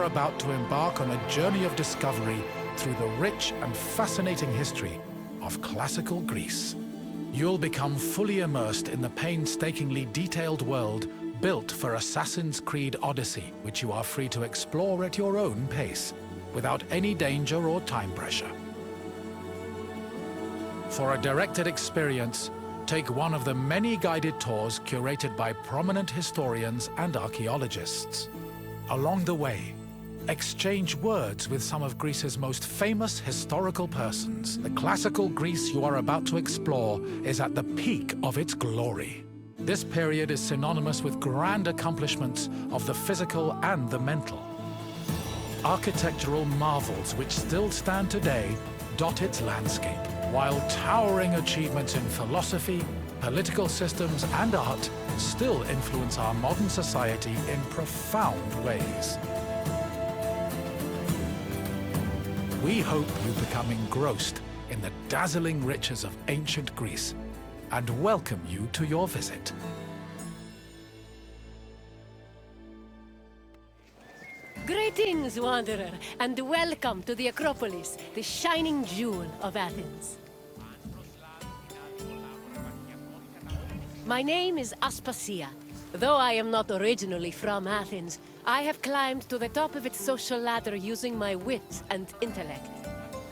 are about to embark on a journey of discovery through the rich and fascinating history of classical Greece. You'll become fully immersed in the painstakingly detailed world built for Assassin's Creed Odyssey, which you are free to explore at your own pace, without any danger or time pressure. For a directed experience, take one of the many guided tours curated by prominent historians and archaeologists. Along the way, exchange words with some of Greece's most famous historical persons. The classical Greece you are about to explore is at the peak of its glory. This period is synonymous with grand accomplishments of the physical and the mental. Architectural marvels which still stand today dot its landscape, while towering achievements in philosophy, political systems, and art still influence our modern society in profound ways. We hope you become engrossed in the dazzling riches of ancient Greece and welcome you to your visit. Greetings, wanderer, and welcome to the Acropolis, the shining jewel of Athens. My name is Aspasia. Though I am not originally from Athens, I have climbed to the top of its social ladder using my wit and intellect.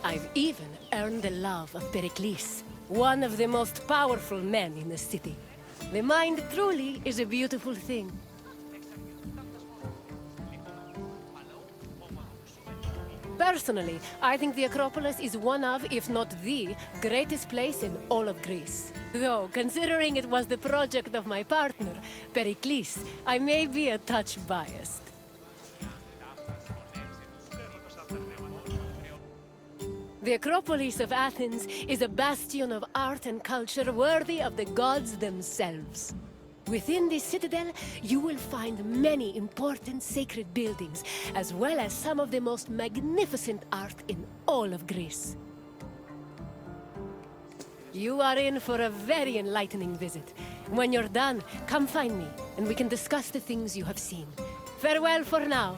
I've even earned the love of Pericles, one of the most powerful men in the city. The mind truly is a beautiful thing. Personally, I think the Acropolis is one of, if not the, greatest place in all of Greece. Though, considering it was the project of my partner, Pericles, I may be a touch biased. The Acropolis of Athens is a bastion of art and culture worthy of the gods themselves. Within this citadel, you will find many important sacred buildings, as well as some of the most magnificent art in all of Greece. You are in for a very enlightening visit. When you're done, come find me, and we can discuss the things you have seen. Farewell for now.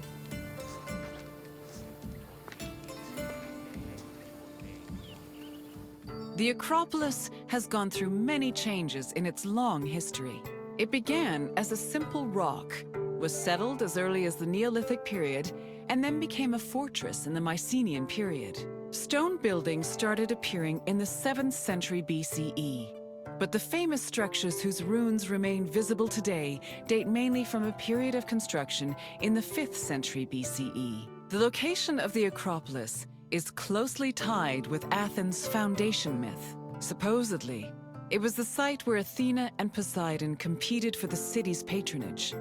The Acropolis has gone through many changes in its long history. It began as a simple rock, was settled as early as the Neolithic period, and then became a fortress in the Mycenaean period. Stone buildings started appearing in the 7th century BCE. But the famous structures whose ruins remain visible today date mainly from a period of construction in the 5th century BCE. The location of the Acropolis is closely tied with Athens' foundation myth. Supposedly, it was the site where Athena and Poseidon competed for the city's patronage.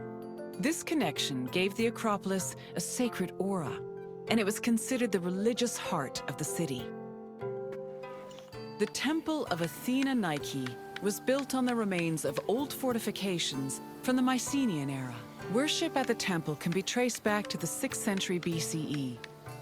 This connection gave the Acropolis a sacred aura, and it was considered the religious heart of the city. The Temple of Athena Nike was built on the remains of old fortifications from the Mycenaean era. Worship at the temple can be traced back to the 6th century BCE,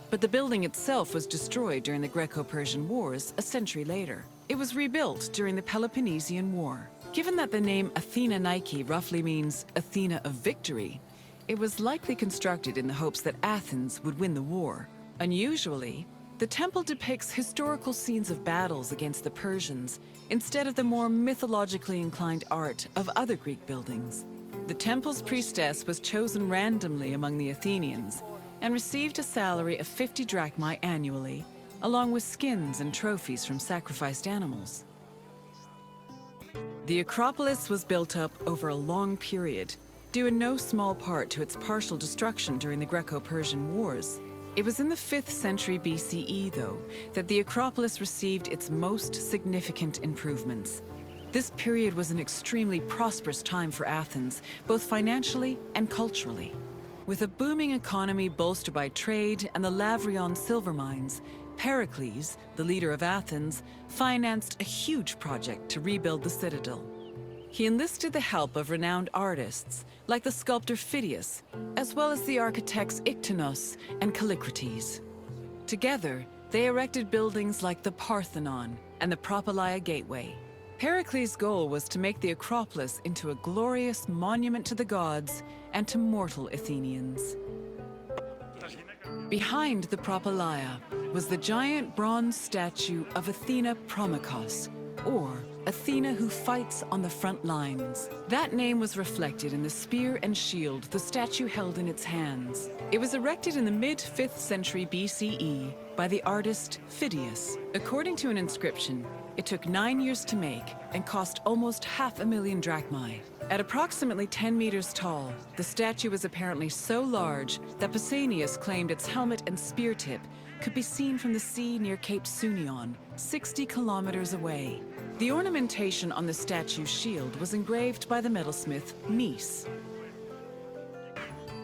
but the building itself was destroyed during the Greco-Persian Wars a century later. It was rebuilt during the Peloponnesian War. Given that the name Athena Nike roughly means Athena of victory, it was likely constructed in the hopes that Athens would win the war. Unusually, the temple depicts historical scenes of battles against the Persians instead of the more mythologically inclined art of other Greek buildings. The temple's priestess was chosen randomly among the Athenians and received a salary of 50 drachmae annually, along with skins and trophies from sacrificed animals. The Acropolis was built up over a long period, due in no small part to its partial destruction during the Greco-Persian Wars. It was in the 5th century BCE, though, that the Acropolis received its most significant improvements. This period was an extremely prosperous time for Athens, both financially and culturally. With a booming economy bolstered by trade and the Lavrion silver mines, Pericles, the leader of Athens, financed a huge project to rebuild the citadel. He enlisted the help of renowned artists, like the sculptor Phidias, as well as the architects Iktinos and Callicrates. Together, they erected buildings like the Parthenon and the Propylaea Gateway. Pericles' goal was to make the Acropolis into a glorious monument to the gods and to mortal Athenians. Behind the propylaea was the giant bronze statue of Athena Promachos, or Athena who fights on the front lines. That name was reflected in the spear and shield the statue held in its hands. It was erected in the mid-5th century BCE by the artist Phidias. According to an inscription, it took 9 years to make and cost almost 500,000 drachmae. At approximately 10 meters tall, the statue was apparently so large that Pausanias claimed its helmet and spear tip could be seen from the sea near Cape Sunion, 60 kilometers away. The ornamentation on the statue's shield was engraved by the metalsmith Mies.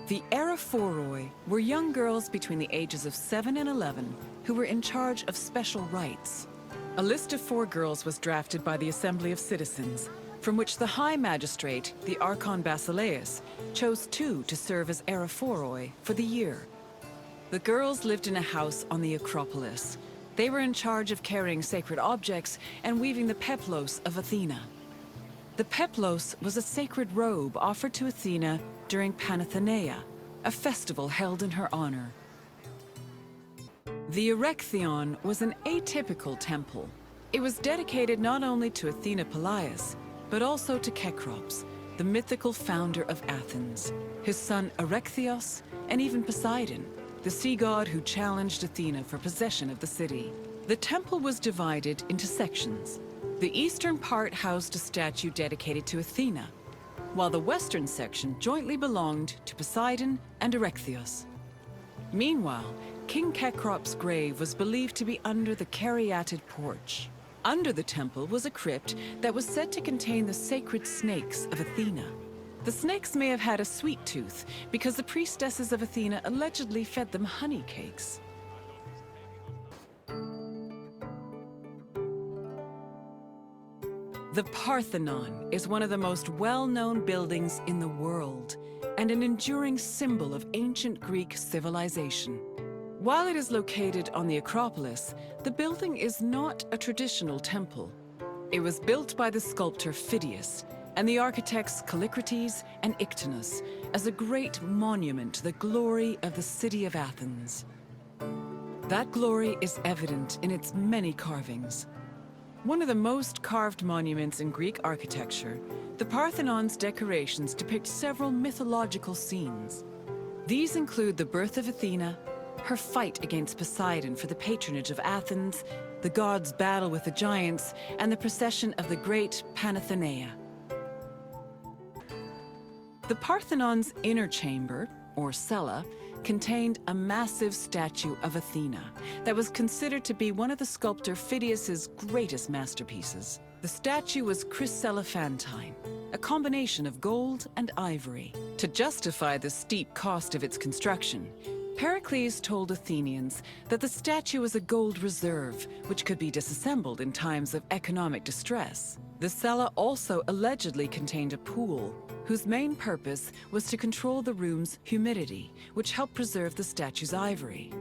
The Eraphoroi were young girls between the ages of 7 and 11 who were in charge of special rites. A list of 4 girls was drafted by the Assembly of Citizens, from which the High Magistrate, the Archon Basileus, chose 2 to serve as Eraphoroi for the year. The girls lived in a house on the Acropolis. They were in charge of carrying sacred objects and weaving the peplos of Athena. The peplos was a sacred robe offered to Athena during Panathenaea, a festival held in her honor. The Erechtheion was an atypical temple. It was dedicated not only to Athena Polias, but also to Cecrops, the mythical founder of Athens, his son Erechtheos, and even Poseidon, the sea god who challenged Athena for possession of the city. The temple was divided into sections. The eastern part housed a statue dedicated to Athena, while the western section jointly belonged to Poseidon and Erechtheos. Meanwhile, King Cecrops' grave was believed to be under the caryatid porch. Under the temple was a crypt that was said to contain the sacred snakes of Athena. The snakes may have had a sweet tooth because the priestesses of Athena allegedly fed them honey cakes. The Parthenon is one of the most well-known buildings in the world and an enduring symbol of ancient Greek civilization. While it is located on the Acropolis, the building is not a traditional temple. It was built by the sculptor Phidias and the architects Callicrates and Ictinus as a great monument to the glory of the city of Athens. That glory is evident in its many carvings. One of the most carved monuments in Greek architecture, the Parthenon's decorations depict several mythological scenes. These include the birth of Athena, her fight against Poseidon for the patronage of Athens, the gods' battle with the giants, and the procession of the great Panathenaea. The Parthenon's inner chamber, or cella, contained a massive statue of Athena that was considered to be one of the sculptor Phidias's greatest masterpieces. The statue was chryselephantine, a combination of gold and ivory. To justify the steep cost of its construction, Pericles told Athenians that the statue was a gold reserve, which could be disassembled in times of economic distress. The cella also allegedly contained a pool, whose main purpose was to control the room's humidity, which helped preserve the statue's ivory.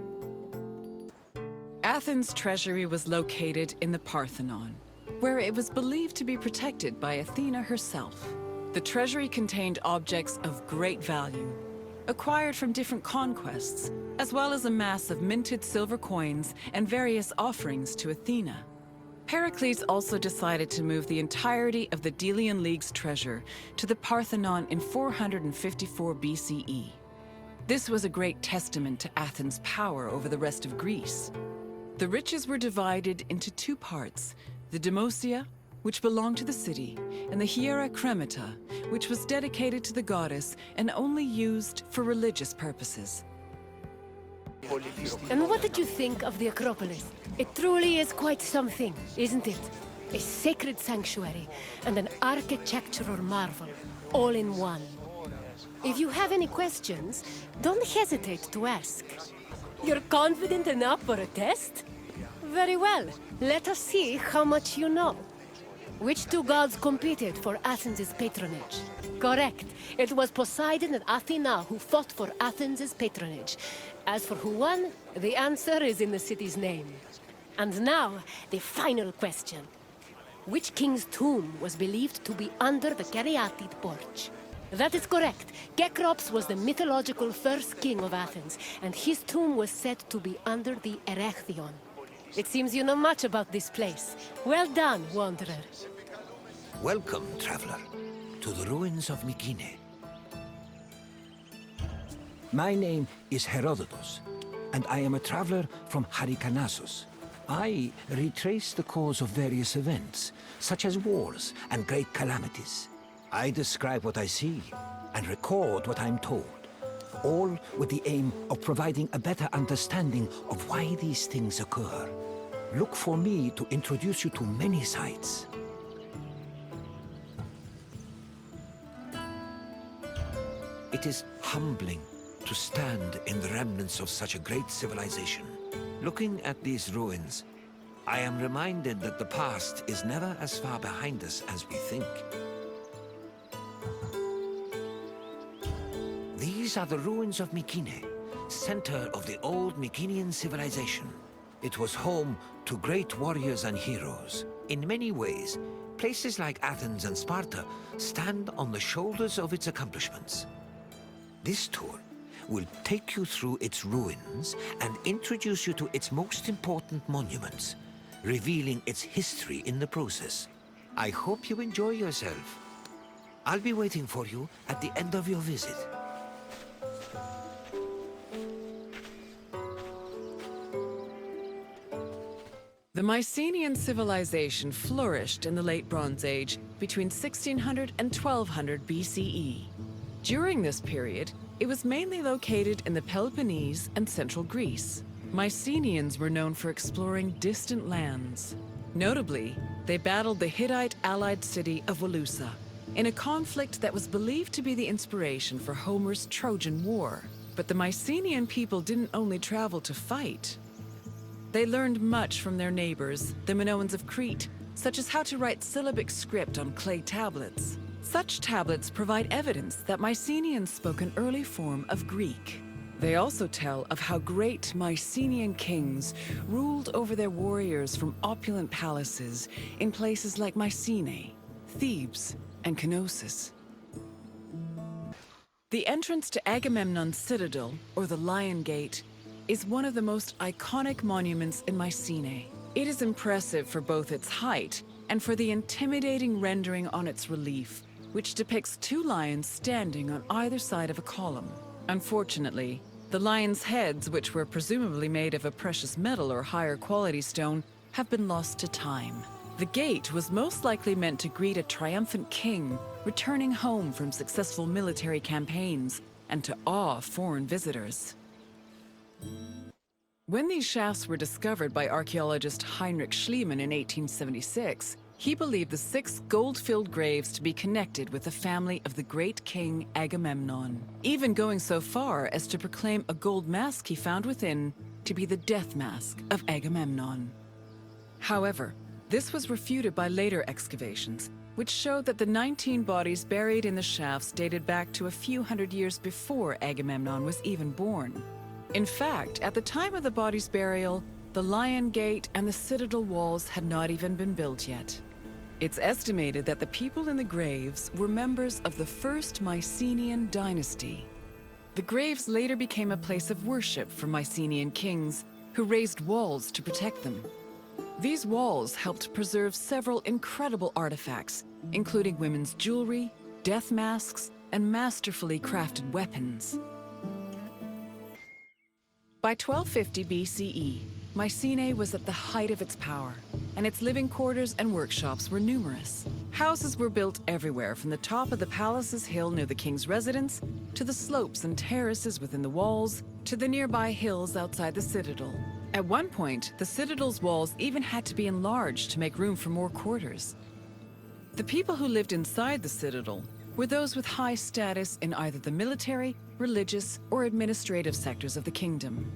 Athens' treasury was located in the Parthenon, where it was believed to be protected by Athena herself. The treasury contained objects of great value, acquired from different conquests, as well as a mass of minted silver coins and various offerings to Athena. Pericles also decided to move the entirety of the Delian League's treasure to the Parthenon in 454 BCE. This was a great testament to Athens' power over the rest of Greece. The riches were divided into 2 parts, the Demosia, which belonged to the city, and the Hiera Cremata, which was dedicated to the goddess and only used for religious purposes. And what did you think of the Acropolis? It truly is quite something, isn't it? A sacred sanctuary and an architectural marvel, all in one. If you have any questions, don't hesitate to ask. You're confident enough for a test? Very well. Let us see how much you know. Which 2 gods competed for Athens' patronage? Correct. It was Poseidon and Athena who fought for Athens' patronage. As for who won, the answer is in the city's name. And now, the final question. Which king's tomb was believed to be under the caryatid porch? That is correct. Gekrops was the mythological first king of Athens, and his tomb was said to be under the Erechtheion. It seems you know much about this place. Well done, wanderer. Welcome, traveler, to the ruins of Mykene. My name is Herodotus, and I am a traveler from Halikarnassus. I retrace the cause of various events, such as wars and great calamities. I describe what I see and record what I'm told, all with the aim of providing a better understanding of why these things occur. Look for me to introduce you to many sites. It is humbling to stand in the remnants of such a great civilization. Looking at these ruins, I am reminded that the past is never as far behind us as we think. These are the ruins of Mykene, center of the old Mykenean civilization. It was home to great warriors and heroes. In many ways, places like Athens and Sparta stand on the shoulders of its accomplishments. This tour will take you through its ruins and introduce you to its most important monuments, revealing its history in the process. I hope you enjoy yourself. I'll be waiting for you at the end of your visit. The Mycenaean civilization flourished in the Late Bronze Age between 1600 and 1200 BCE. During this period, it was mainly located in the Peloponnese and central Greece. Mycenaeans were known for exploring distant lands. Notably, they battled the Hittite allied city of Walusa in a conflict that was believed to be the inspiration for Homer's Trojan War. But the Mycenaean people didn't only travel to fight. They learned much from their neighbors, the Minoans of Crete, such as how to write syllabic script on clay tablets. Such tablets provide evidence that Mycenaeans spoke an early form of Greek. They also tell of how great Mycenaean kings ruled over their warriors from opulent palaces in places like Mycenae, Thebes, and Knossos. The entrance to Agamemnon's citadel, or the Lion Gate, is one of the most iconic monuments in Mycenae. It is impressive for both its height and for the intimidating rendering on its relief, which depicts two lions standing on either side of a column. Unfortunately, the lions' heads, which were presumably made of a precious metal or higher quality stone, have been lost to time. The gate was most likely meant to greet a triumphant king returning home from successful military campaigns and to awe foreign visitors. When these shafts were discovered by archaeologist Heinrich Schliemann in 1876, he believed the 6 gold-filled graves to be connected with the family of the great king Agamemnon, even going so far as to proclaim a gold mask he found within to be the death mask of Agamemnon. However, this was refuted by later excavations, which showed that the 19 bodies buried in the shafts dated back to a few hundred years before Agamemnon was even born. In fact, at the time of the body's burial, the Lion Gate and the citadel walls had not even been built yet. It's estimated that the people in the graves were members of the first Mycenaean dynasty. The graves later became a place of worship for Mycenaean kings, who raised walls to protect them. These walls helped preserve several incredible artifacts, including women's jewelry, death masks, and masterfully crafted weapons. By 1250 BCE, Mycenae was at the height of its power, and its living quarters and workshops were numerous. Houses were built everywhere, from the top of the palace's hill near the king's residence, to the slopes and terraces within the walls, to the nearby hills outside the citadel. At one point, the citadel's walls even had to be enlarged to make room for more quarters. The people who lived inside the citadel were those with high status in either the military, religious, or administrative sectors of the kingdom.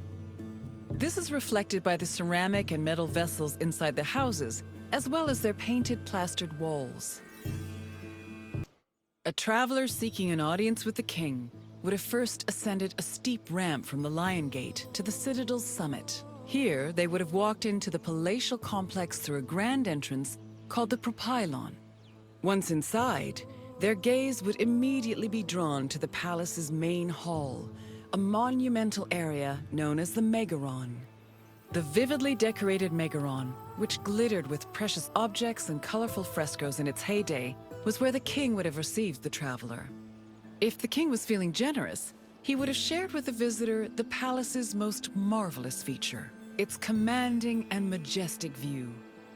This is reflected by the ceramic and metal vessels inside the houses, as well as their painted plastered walls. A traveler seeking an audience with the king would have first ascended a steep ramp from the Lion Gate to the citadel's summit. Here, they would have walked into the palatial complex through a grand entrance called the Propylon. Once inside, their gaze would immediately be drawn to the palace's main hall, a monumental area known as the Megaron. The vividly decorated Megaron, which glittered with precious objects and colorful frescoes in its heyday, was where the king would have received the traveler. If the king was feeling generous, he would have shared with the visitor the palace's most marvelous feature, its commanding and majestic view,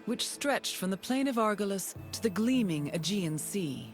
which stretched from the plain of Argolis to the gleaming Aegean Sea.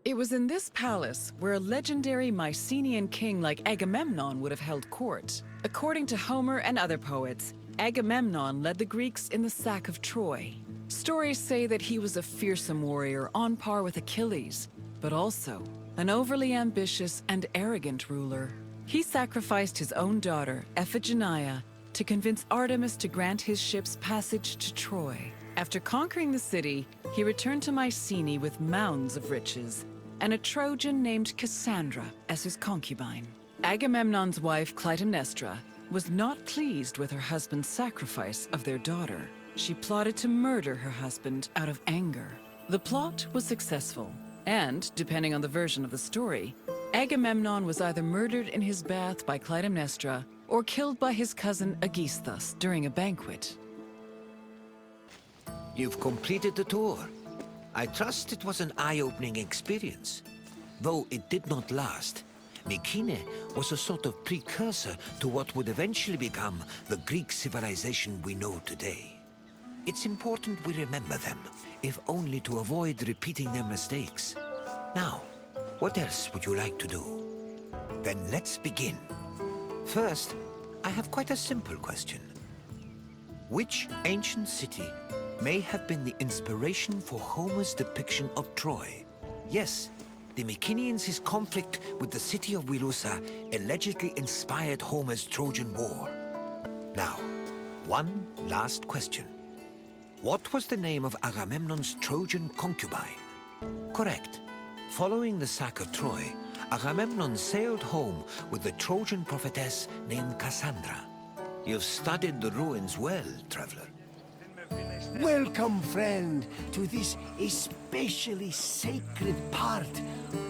It was in this palace where a legendary Mycenaean king like Agamemnon would have held court. According to Homer and other poets, Agamemnon led the Greeks in the sack of Troy. Stories say that he was a fearsome warrior on par with Achilles, but also an overly ambitious and arrogant ruler. He sacrificed his own daughter, Iphigenia, to convince Artemis to grant his ship's passage to Troy. After conquering the city, he returned to Mycenae with mounds of riches, and a Trojan named Cassandra as his concubine. Agamemnon's wife, Clytemnestra, was not pleased with her husband's sacrifice of their daughter. She plotted to murder her husband out of anger. The plot was successful, and, depending on the version of the story, Agamemnon was either murdered in his bath by Clytemnestra or killed by his cousin Aegisthus during a banquet. You've completed the tour. I trust it was an eye-opening experience. Though it did not last, Mycenae was a sort of precursor to what would eventually become the Greek civilization we know today. It's important we remember them, if only to avoid repeating their mistakes. Now, what else would you like to do? Then let's begin. First, I have quite a simple question. Which ancient city may have been the inspiration for Homer's depiction of Troy? Yes, the Mycenaeans' conflict with the city of Wilusa allegedly inspired Homer's Trojan War. Now, one last question. What was the name of Agamemnon's Trojan concubine? Correct. Following the sack of Troy, Agamemnon sailed home with the Trojan prophetess named Cassandra. You've studied the ruins well, traveler. Welcome, friend, to this especially sacred part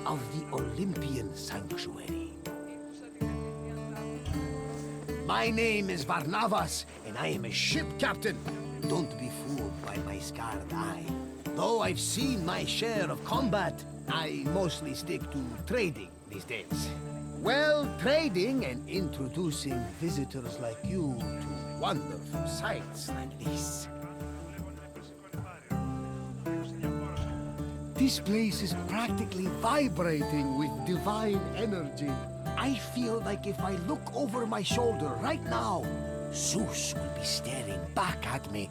of the Olympian sanctuary. My name is Varnavas, and I am a ship captain. Don't be fooled by my scarred eye. Though I've seen my share of combat, I mostly stick to trading these days. Well, trading and introducing visitors like you to wonderful sights like this. This place is practically vibrating with divine energy. I feel like if I look over my shoulder right now, Zeus will be staring back at me.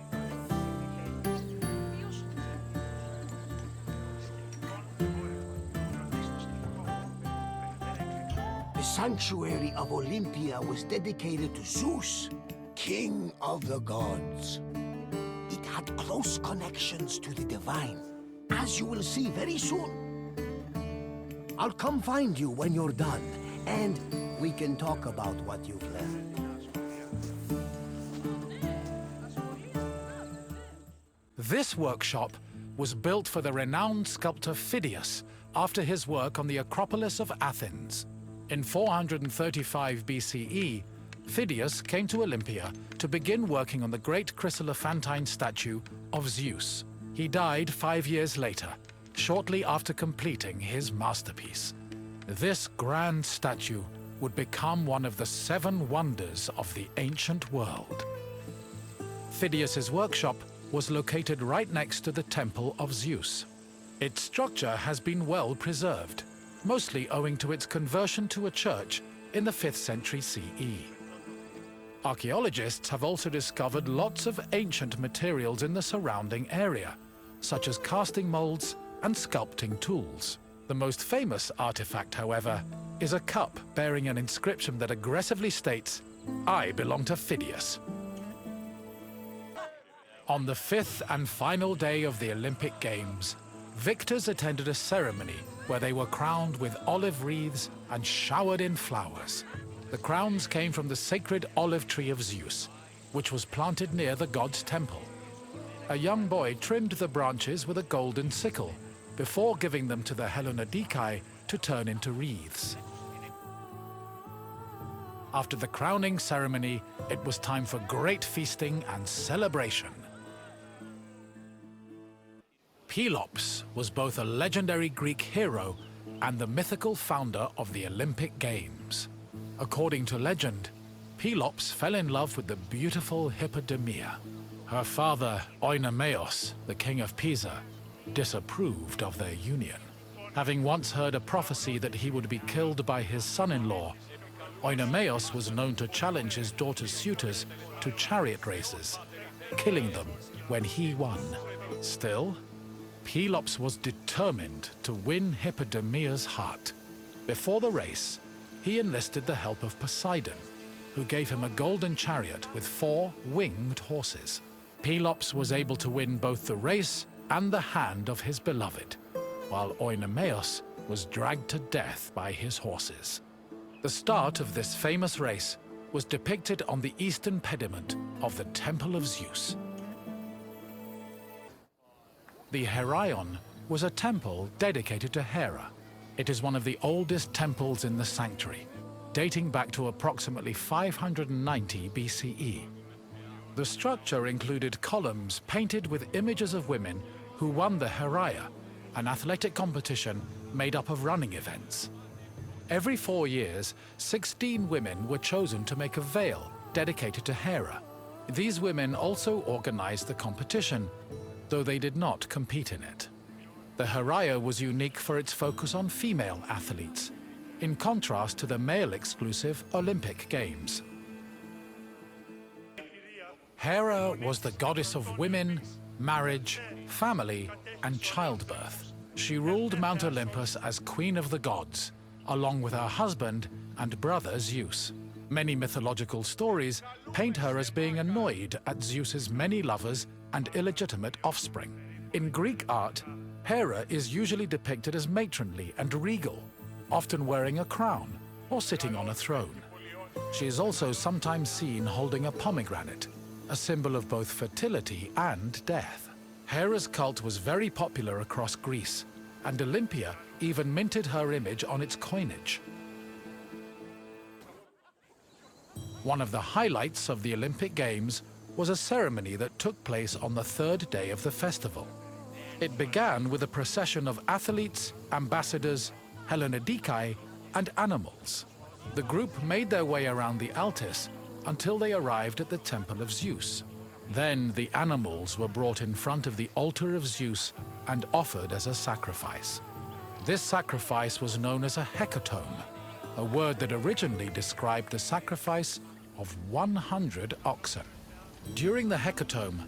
The sanctuary of Olympia was dedicated to Zeus, king of the gods. It had close connections to the divine, as you will see very soon. I'll come find you when you're done, and we can talk about what you've learned. This workshop was built for the renowned sculptor Phidias after his work on the Acropolis of Athens. In 435 BCE, Phidias came to Olympia to begin working on the great chryselephantine statue of Zeus. He died 5 years later, shortly after completing his masterpiece. This grand statue would become one of the 7 wonders of the ancient world. Phidias's workshop was located right next to the Temple of Zeus. Its structure has been well preserved, mostly owing to its conversion to a church in the 5th century CE. Archaeologists have also discovered lots of ancient materials in the surrounding area, such as casting molds and sculpting tools. The most famous artifact, however, is a cup bearing an inscription that aggressively states, "I belong to Phidias." On the 5th and final day of the Olympic Games, victors attended a ceremony where they were crowned with olive wreaths and showered in flowers. The crowns came from the sacred olive tree of Zeus, which was planted near the god's temple. A young boy trimmed the branches with a golden sickle, before giving them to the Hellenodikai to turn into wreaths. After the crowning ceremony, it was time for great feasting and celebration. Pelops was both a legendary Greek hero and the mythical founder of the Olympic Games. According to legend, Pelops fell in love with the beautiful Hippodamia. Her father, Oenomaus, the king of Pisa, disapproved of their union. Having once heard a prophecy that he would be killed by his son-in-law, Oenomaus was known to challenge his daughter's suitors to chariot races, killing them when he won. Still, Pelops was determined to win Hippodamia's heart. Before the race, he enlisted the help of Poseidon, who gave him a golden chariot with 4 winged horses. Pelops was able to win both the race and the hand of his beloved, while Oenomaus was dragged to death by his horses. The start of this famous race was depicted on the eastern pediment of the Temple of Zeus. The Heraion was a temple dedicated to Hera. It is one of the oldest temples in the sanctuary, dating back to approximately 590 BCE. The structure included columns painted with images of women who won the Heraia, an athletic competition made up of running events. Every 4 years, 16 women were chosen to make a veil dedicated to Hera. These women also organized the competition, though they did not compete in it. The Heraia was unique for its focus on female athletes, in contrast to the male-exclusive Olympic Games. Hera was the goddess of women, marriage, family, and childbirth. She ruled Mount Olympus as Queen of the Gods, along with her husband and brother Zeus. Many mythological stories paint her as being annoyed at Zeus's many lovers and illegitimate offspring. In Greek art, Hera is usually depicted as matronly and regal, often wearing a crown or sitting on a throne. She is also sometimes seen holding a pomegranate, a symbol of both fertility and death. Hera's cult was very popular across Greece, and Olympia even minted her image on its coinage. One of the highlights of the Olympic Games was a ceremony that took place on the 3rd day of the festival. It began with a procession of athletes, ambassadors, Hellenodikai, and animals. The group made their way around the Altis until they arrived at the Temple of Zeus. Then the animals were brought in front of the altar of Zeus and offered as a sacrifice. This sacrifice was known as a hecatomb, a word that originally described the sacrifice of 100 oxen. During the hecatomb,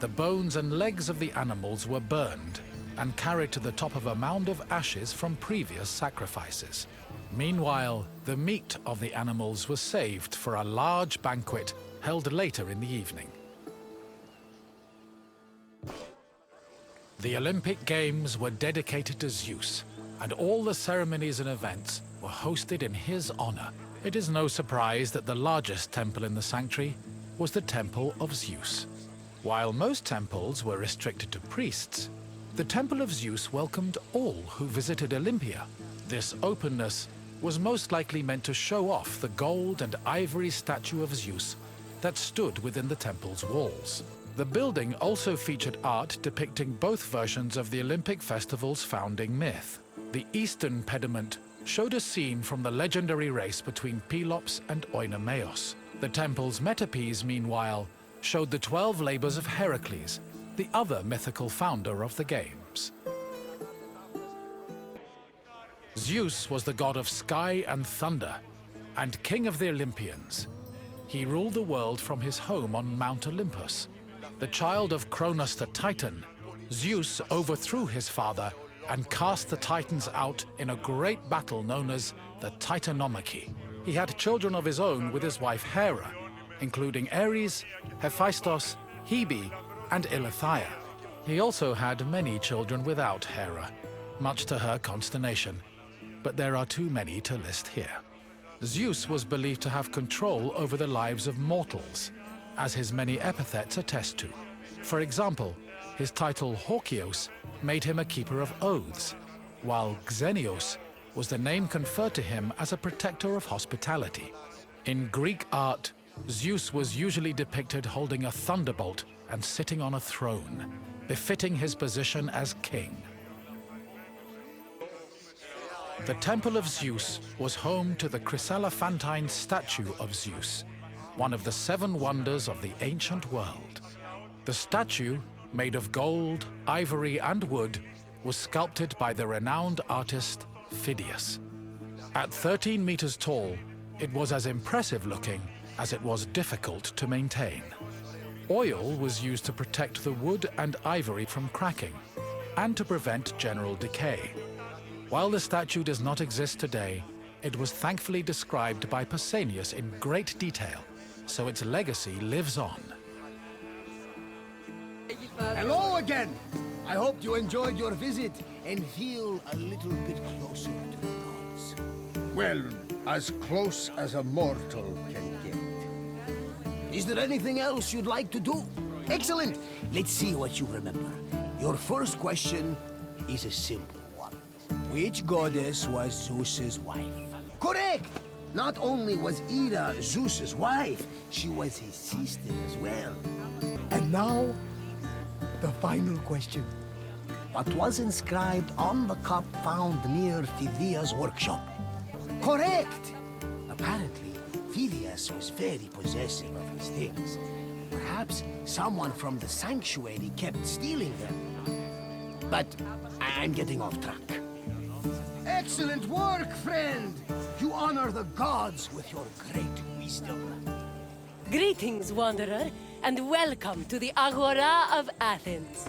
the bones and legs of the animals were burned and carried to the top of a mound of ashes from previous sacrifices. Meanwhile, the meat of the animals was saved for a large banquet held later in the evening. The Olympic Games were dedicated to Zeus, and all the ceremonies and events were hosted in his honor. It is no surprise that the largest temple in the sanctuary was the Temple of Zeus. While most temples were restricted to priests, the Temple of Zeus welcomed all who visited Olympia. This openness was most likely meant to show off the gold and ivory statue of Zeus that stood within the temple's walls. The building also featured art depicting both versions of the Olympic festival's founding myth. The eastern pediment showed a scene from the legendary race between Pelops and Oenomaus. The temple's metapiece, meanwhile, showed the 12 labors of Heracles, the other mythical founder of the games. Zeus was the god of sky and thunder, and king of the Olympians. He ruled the world from his home on Mount Olympus. The child of Cronus the Titan, Zeus overthrew his father and cast the Titans out in a great battle known as the Titanomachy. He had children of his own with his wife Hera, including Ares, Hephaestus, Hebe, and Eileithyia. He also had many children without Hera, much to her consternation, but there are too many to list here. Zeus was believed to have control over the lives of mortals, as his many epithets attest to. For example, his title Horkios made him a keeper of oaths, while Xenios was the name conferred to him as a protector of hospitality. In Greek art, Zeus was usually depicted holding a thunderbolt and sitting on a throne, befitting his position as king. The Temple of Zeus was home to the chryselephantine statue of Zeus, one of the 7 wonders of the ancient world. The statue, made of gold, ivory, and wood, was sculpted by the renowned artist Phidias. At 13 meters tall, it was as impressive looking as it was difficult to maintain. Oil was used to protect the wood and ivory from cracking and to prevent general decay. While the statue does not exist today, it was thankfully described by Pausanias in great detail, so its legacy lives on. Hello again! I hope you enjoyed your visit and feel a little bit closer to the gods. Well, as close as a mortal can get. Is there anything else you'd like to do? Excellent! Let's see what you remember. Your first question is a simple one. Which goddess was Zeus's wife? Correct! Not only was Ida Zeus's wife, she was his sister as well. And now, the final question. What was inscribed on the cup found near Phidias' workshop? Correct! Apparently, Phidias was very possessive of his things. Perhaps someone from the sanctuary kept stealing them. But I'm getting off track. Excellent work, friend! You honor the gods with your great wisdom. Greetings, Wanderer, and welcome to the Agora of Athens.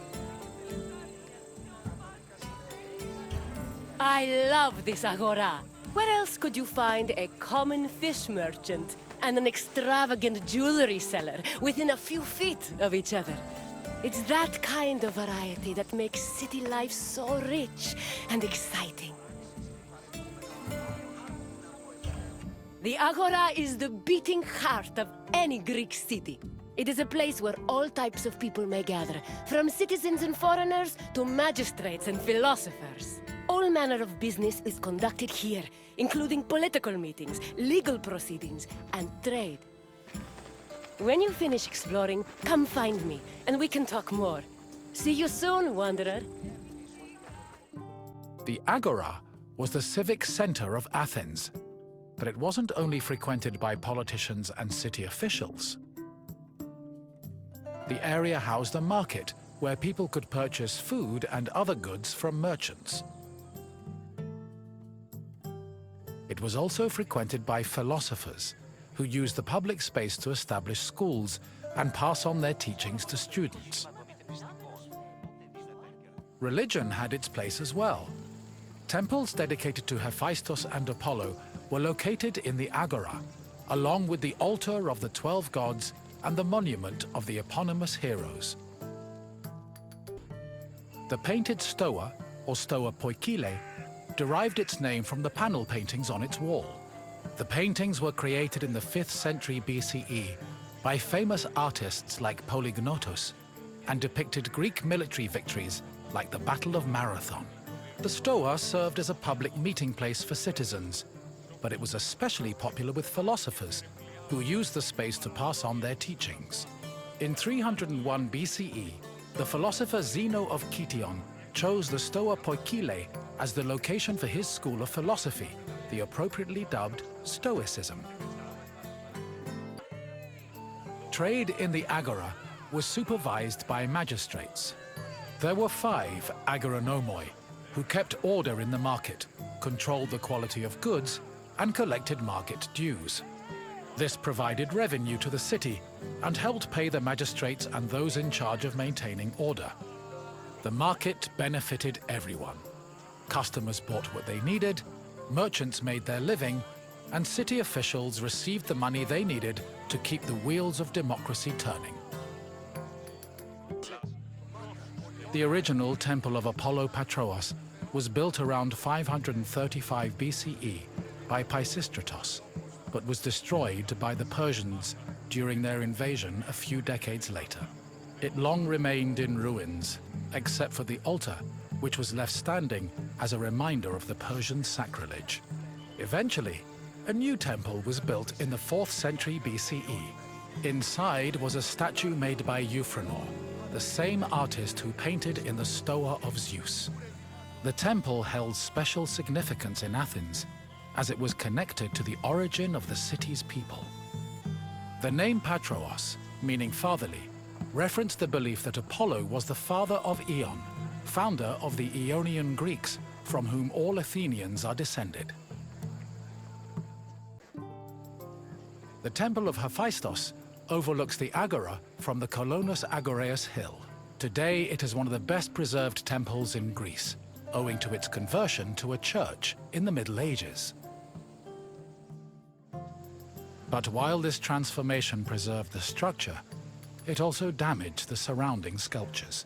I love this Agora. Where else could you find a common fish merchant and an extravagant jewelry seller within a few feet of each other? It's that kind of variety that makes city life so rich and exciting. The Agora is the beating heart of any Greek city. It is a place where all types of people may gather, from citizens and foreigners to magistrates and philosophers. All manner of business is conducted here, including political meetings, legal proceedings, and trade. When you finish exploring, come find me, and we can talk more. See you soon, Wanderer. The Agora was the civic center of Athens, but it wasn't only frequented by politicians and city officials. The area housed a market where people could purchase food and other goods from merchants. It was also frequented by philosophers, who used the public space to establish schools and pass on their teachings to students. Religion had its place as well. Temples dedicated to Hephaestus and Apollo were located in the Agora, along with the altar of the 12 gods and the monument of the eponymous heroes. The painted stoa, or stoa poikile, derived its name from the panel paintings on its wall. The paintings were created in the 5th century BCE by famous artists like Polygnotus and depicted Greek military victories like the Battle of Marathon. The stoa served as a public meeting place for citizens, but it was especially popular with philosophers who used the space to pass on their teachings. In 301 BCE, the philosopher Zeno of Kition chose the stoa poikile as the location for his school of philosophy, the appropriately dubbed Stoicism. Trade in the Agora was supervised by magistrates. There were 5 agoranomoi, who kept order in the market, controlled the quality of goods, and collected market dues. This provided revenue to the city and helped pay the magistrates and those in charge of maintaining order. The market benefited everyone. Customers bought what they needed, merchants made their living, and city officials received the money they needed to keep the wheels of democracy turning. The original Temple of Apollo Patrous was built around 535 BCE by Pisistratos, but was destroyed by the Persians during their invasion a few decades later. It long remained in ruins, except for the altar, which was left standing as a reminder of the Persian sacrilege. Eventually, a new temple was built in the 4th century BCE. Inside was a statue made by Euphranor, the same artist who painted in the Stoa of Zeus. The temple held special significance in Athens, as it was connected to the origin of the city's people. The name Patroos, meaning fatherly, referenced the belief that Apollo was the father of Aeon, founder of the Ionian Greeks, from whom all Athenians are descended. The Temple of Hephaestus overlooks the Agora from the Colonus Agoreus hill. Today it is one of the best preserved temples in Greece, owing to its conversion to a church in the Middle Ages. But while this transformation preserved the structure, it also damaged the surrounding sculptures.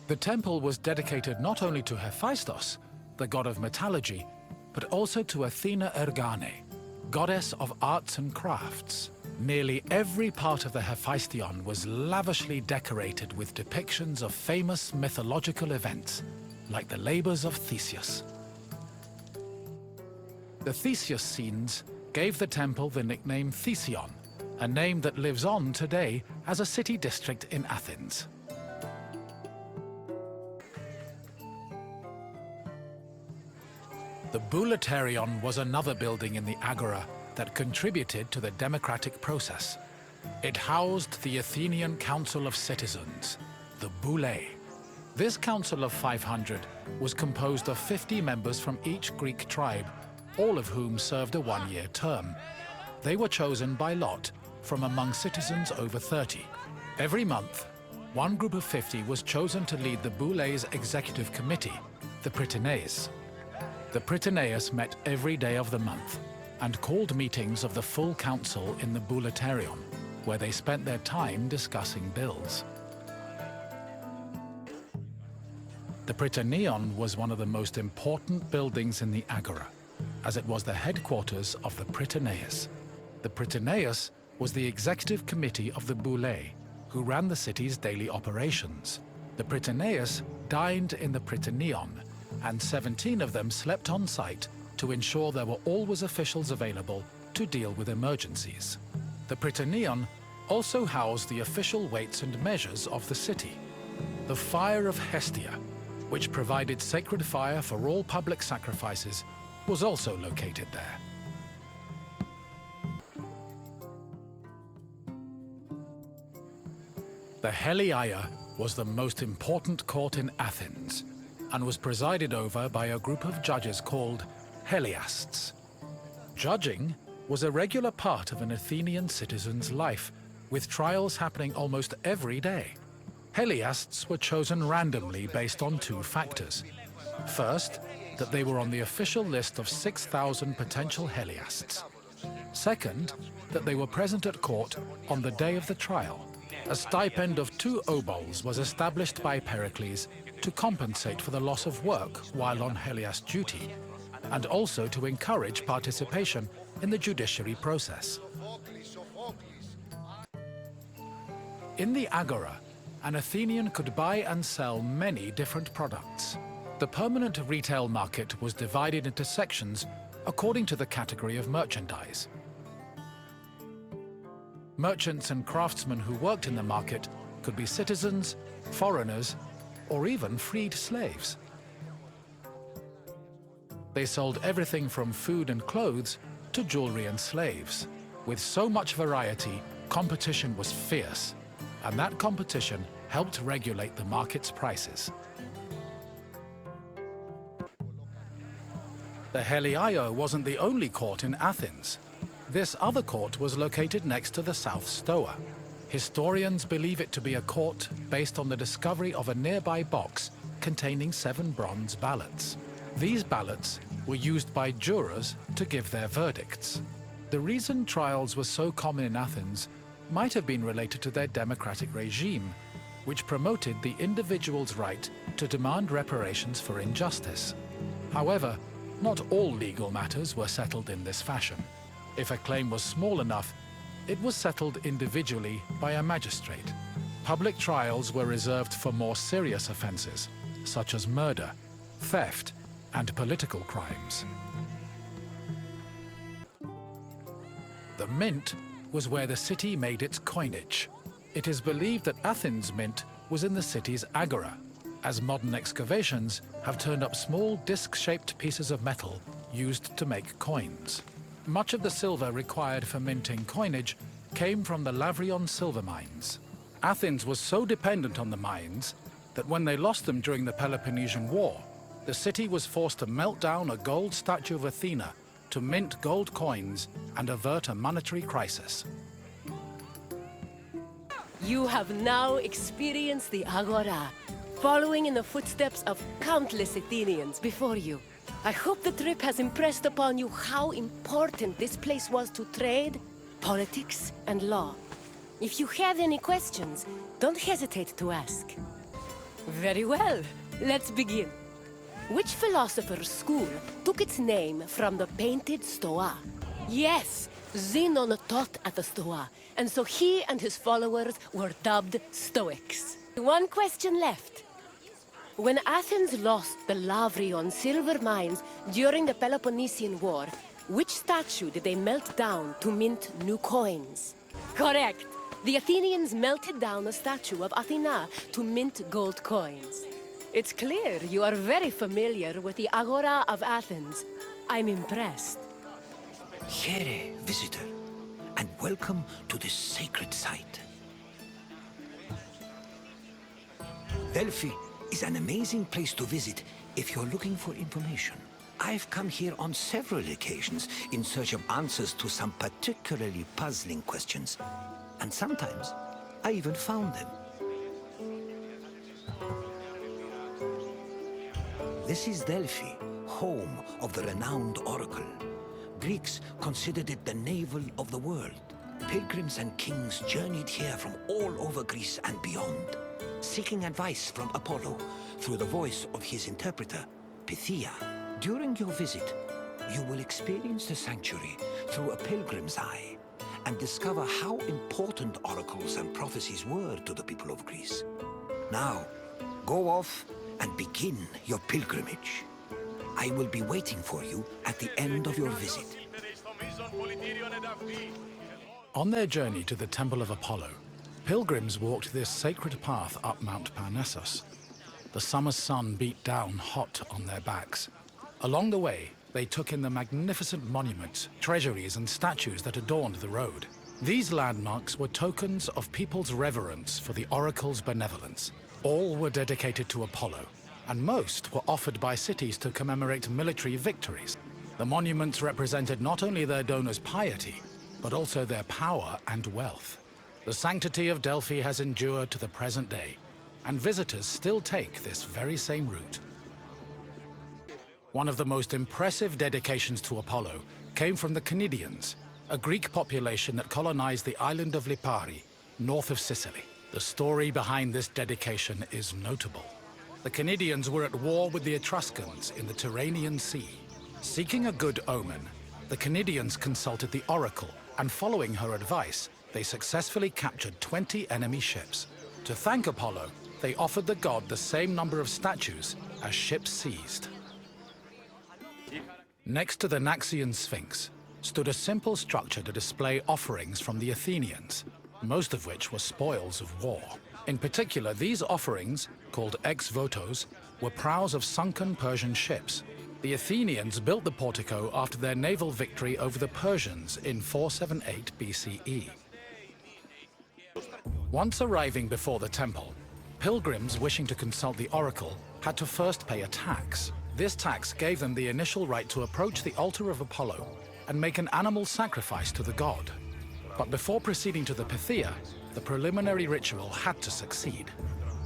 The temple was dedicated not only to Hephaestus, the god of metallurgy, but also to Athena Ergane, goddess of arts and crafts. Nearly every part of the Hephaestion was lavishly decorated with depictions of famous mythological events, like the labors of Theseus. The Theseus scenes gave the temple the nickname Thesion, a name that lives on today as a city district in Athens. The Boulaterion was another building in the Agora that contributed to the democratic process. It housed the Athenian Council of Citizens, the Boulé. This council of 500 was composed of 50 members from each Greek tribe, all of whom served a one-year term. They were chosen by lot from among citizens over 30. Every month, one group of 50 was chosen to lead the Boulé's executive committee, the Prytaneis. The Prytaneis met every day of the month and called meetings of the full council in the Boulaterion, where they spent their time discussing bills. The Prytaneon was one of the most important buildings in the Agora, as it was the headquarters of the Prytaneis. The Prytaneis was the executive committee of the Boulé, who ran the city's daily operations. The Prytaneis dined in the Prytaneon, and 17 of them slept on site to ensure there were always officials available to deal with emergencies. The Prytaneon also housed the official weights and measures of the city. The Fire of Hestia, which provided sacred fire for all public sacrifices, was also located there. The Heliaia was the most important court in Athens, and was presided over by a group of judges called Heliasts. Judging was a regular part of an Athenian citizen's life, with trials happening almost every day. Heliasts were chosen randomly based on two factors. First, that they were on the official list of 6,000 potential Heliasts. Second, that they were present at court on the day of the trial. A stipend of 2 obols was established by Pericles to compensate for the loss of work while on Heliast duty, and also to encourage participation in the judiciary process. In the Agora, an Athenian could buy and sell many different products. The permanent retail market was divided into sections according to the category of merchandise. Merchants and craftsmen who worked in the market could be citizens, foreigners, or even freed slaves. They sold everything from food and clothes to jewelry and slaves. With so much variety, competition was fierce, and that competition helped regulate the market's prices. The Heliaia wasn't the only court in Athens. This other court was located next to the South Stoa. Historians believe it to be a court based on the discovery of a nearby box containing 7 bronze ballots. These ballots were used by jurors to give their verdicts. The reason trials were so common in Athens might have been related to their democratic regime, which promoted the individual's right to demand reparations for injustice. However, not all legal matters were settled in this fashion. If a claim was small enough, it was settled individually by a magistrate. public trials were reserved for more serious offenses, such as murder, theft, and political crimes. The Mint was where the city made its coinage. It is believed that Athens' mint was in the city's agora, as modern excavations have turned up small disc-shaped pieces of metal used to make coins. Much of the silver required for minting coinage came from the Lavrion silver mines. Athens was so dependent on the mines that when they lost them during the Peloponnesian War, the city was forced to melt down a gold statue of Athena to mint gold coins and avert a monetary crisis. You have now experienced the Agora, following in the footsteps of countless Athenians before you. I hope the trip has impressed upon you how important this place was to trade, politics, and law. If you have any questions, don't hesitate to ask. Very well, let's begin. Which philosopher's school took its name from the painted Stoa? Yes, Zenon taught at the Stoa, and so he and his followers were dubbed Stoics. One question left. When Athens lost the Lavrion silver mines during the Peloponnesian War, which statue did they melt down to mint new coins? Correct. The Athenians melted down a statue of Athena to mint gold coins. It's clear you are very familiar with the Agora of Athens. I'm impressed. Here, visitor, and welcome to this sacred site. Delphi is an amazing place to visit if you're looking for information. I've come here on several occasions in search of answers to some particularly puzzling questions. And sometimes, I even found them. This is Delphi, home of the renowned oracle. Greeks considered it the navel of the world. Pilgrims and kings journeyed here from all over Greece and beyond, seeking advice from Apollo through the voice of his interpreter, Pythia. During your visit, you will experience the sanctuary through a pilgrim's eye and discover how important oracles and prophecies were to the people of Greece. Now, go off and begin your pilgrimage. I will be waiting for you at the end of your visit. On their journey to the Temple of Apollo, pilgrims walked this sacred path up Mount Parnassus. The summer sun beat down hot on their backs. Along the way, they took in the magnificent monuments, treasuries, and statues that adorned the road. These landmarks were tokens of people's reverence for the oracle's benevolence. All were dedicated to Apollo, and most were offered by cities to commemorate military victories. The monuments represented not only their donors' piety, but also their power and wealth. The sanctity of Delphi has endured to the present day, and visitors still take this very same route. One of the most impressive dedications to Apollo came from the Cnidians, a Greek population that colonized the island of Lipari, north of Sicily. The story behind this dedication is notable. The Cnidians were at war with the Etruscans in the Tyrrhenian Sea. Seeking a good omen, the Cnidians consulted the oracle, and following her advice, they successfully captured 20 enemy ships. To thank Apollo, they offered the god the same number of statues as ships seized. Next to the Naxian Sphinx stood a simple structure to display offerings from the Athenians, most of which were spoils of war. In particular, these offerings, called ex-votos, were prows of sunken Persian ships. The Athenians built the portico after their naval victory over the Persians in 478 BCE. Once arriving before the temple, pilgrims wishing to consult the oracle had to first pay a tax. This tax gave them the initial right to approach the altar of Apollo and make an animal sacrifice to the god. But before proceeding to the Pythia, the preliminary ritual had to succeed.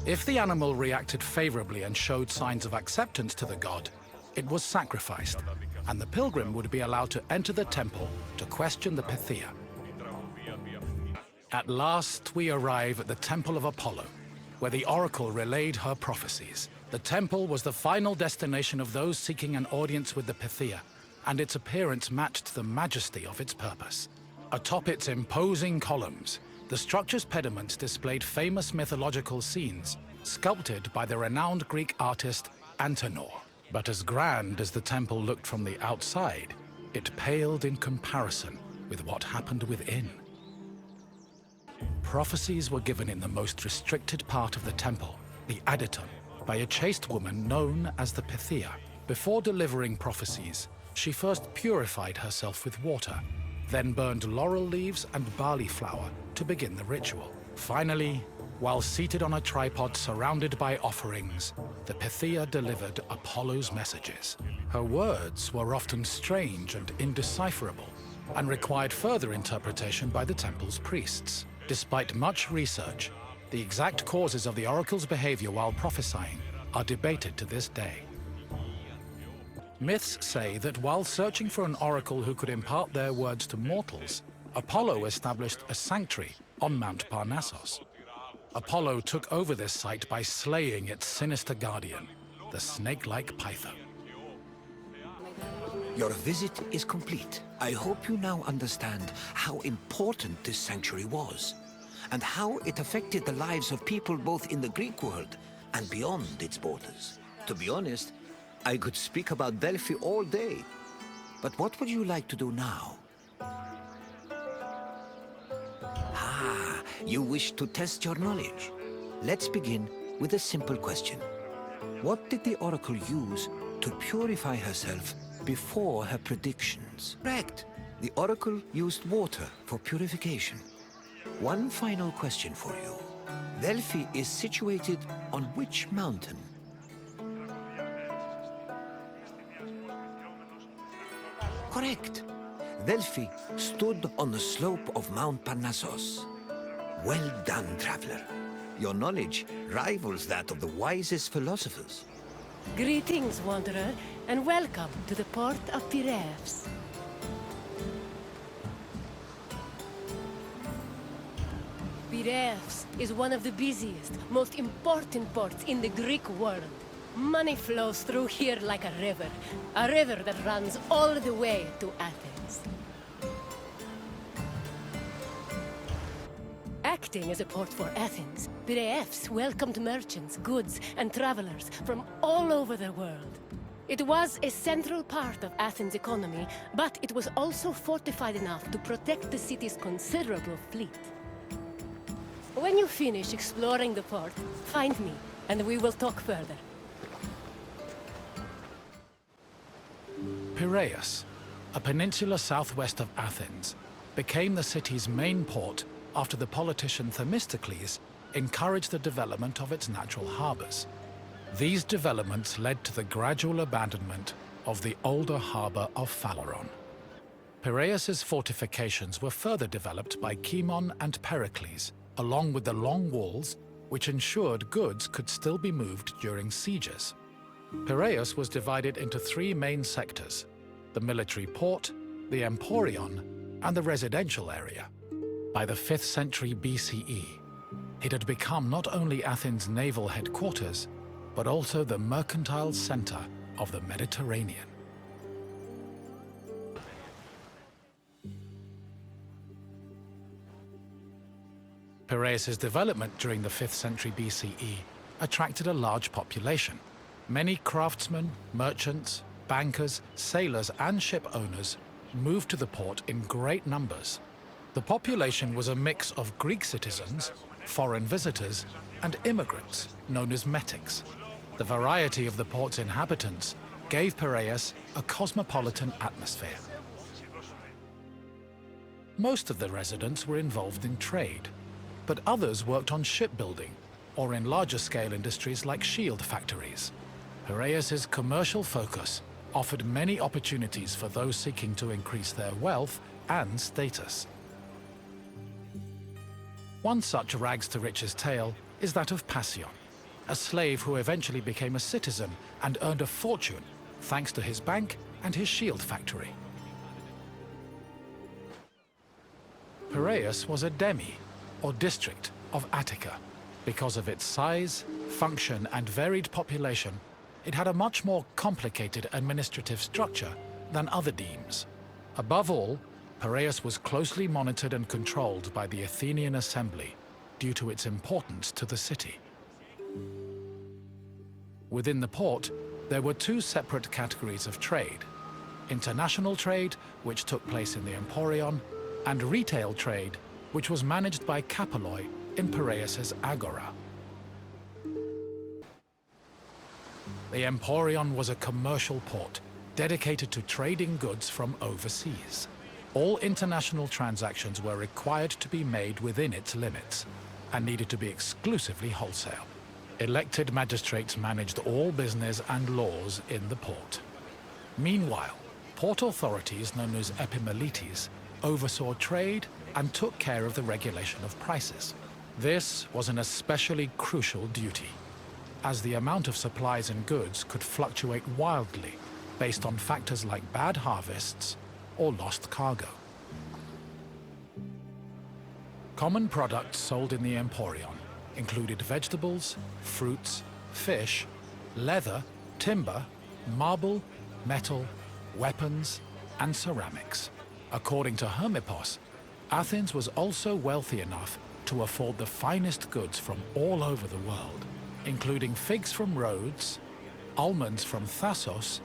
If the animal reacted favorably and showed signs of acceptance to the god, it was sacrificed, and the pilgrim would be allowed to enter the temple to question the Pythia. At last, we arrive at the Temple of Apollo, where the oracle relayed her prophecies. The temple was the final destination of those seeking an audience with the Pythia, and its appearance matched the majesty of its purpose. Atop its imposing columns, The structure's pediments displayed famous mythological scenes, sculpted by the renowned Greek artist Antenor. But as grand as the temple looked from the outside, it paled in comparison with what happened within. Prophecies were given in the most restricted part of the temple, the Adyton, by a chaste woman known as the Pythia. Before delivering prophecies, she first purified herself with water, then burned laurel leaves and barley flour to begin the ritual. Finally, while seated on a tripod surrounded by offerings, the Pythia delivered Apollo's messages. Her words were often strange and indecipherable, and required further interpretation by the temple's priests. Despite much research, the exact causes of the oracle's behavior while prophesying are debated to this day. Myths say that while searching for an oracle who could impart their words to mortals, Apollo established a sanctuary on Mount Parnassus. Apollo took over this site by slaying its sinister guardian, the snake-like Python. Your visit is complete. I hope you now understand how important this sanctuary was, and how it affected the lives of people both in the Greek world and beyond its borders. To be honest, I could speak about Delphi all day. But what would you like to do now? Ah, you wish to test your knowledge. Let's begin with a simple question. What did the oracle use to purify herself before her predictions? Correct. The oracle used water for purification. One final question for you. Delphi is situated on which mountain? Correct. Delphi stood on the slope of Mount Parnassus. Well done, traveler. Your knowledge rivals that of the wisest philosophers. Greetings, wanderer, and welcome to the port of Piraeus. Piraeus is one of the busiest, most important ports in the Greek world. Money flows through here like a river that runs all the way to Athens. Acting as a port for Athens, Piraeus welcomed merchants, goods, and travelers from all over the world. It was a central part of Athens' economy, but it was also fortified enough to protect the city's considerable fleet. When you finish exploring the port, find me, and we will talk further. Piraeus, a peninsula southwest of Athens, became the city's main port after the politician Themistocles encouraged the development of its natural harbors. These developments led to the gradual abandonment of the older harbor of Phaleron. Piraeus's fortifications were further developed by Cimon and Pericles, along with the long walls, which ensured goods could still be moved during sieges. Piraeus was divided into three main sectors: the military port, the Emporion, and the residential area. By the 5th century BCE, it had become not only Athens' naval headquarters, but also the mercantile center of the Mediterranean. Piraeus's development during the 5th century BCE attracted a large population. Many craftsmen, merchants, bankers, sailors, and ship owners moved to the port in great numbers. The population was a mix of Greek citizens, foreign visitors, and immigrants, known as metics. The variety of the port's inhabitants gave Piraeus a cosmopolitan atmosphere. Most of the residents were involved in trade, but others worked on shipbuilding or in larger-scale industries like shield factories. Piraeus's commercial focus offered many opportunities for those seeking to increase their wealth and status. One such rags-to-riches tale is that of Passion, a slave who eventually became a citizen and earned a fortune thanks to his bank and his shield factory. Piraeus was a demi, or district, of Attica. Because of its size, function, and varied population, it had a much more complicated administrative structure than other demes. Above all, Piraeus was closely monitored and controlled by the Athenian assembly due to its importance to the city. Within the port, there were two separate categories of trade: international trade, which took place in the Emporion, and retail trade, which was managed by Kapaloi in Piraeus's agora. The Emporion was a commercial port dedicated to trading goods from overseas. All international transactions were required to be made within its limits and needed to be exclusively wholesale. Elected magistrates managed all business and laws in the port. Meanwhile, port authorities known as epimeletes oversaw trade and took care of the regulation of prices. This was an especially crucial duty, as the amount of supplies and goods could fluctuate wildly based on factors like bad harvests or lost cargo. Common products sold in the Emporion included vegetables, fruits, fish, leather, timber, marble, metal, weapons, and ceramics. According to Hermippos, Athens was also wealthy enough to afford the finest goods from all over the world, including figs from Rhodes, almonds from Thassos,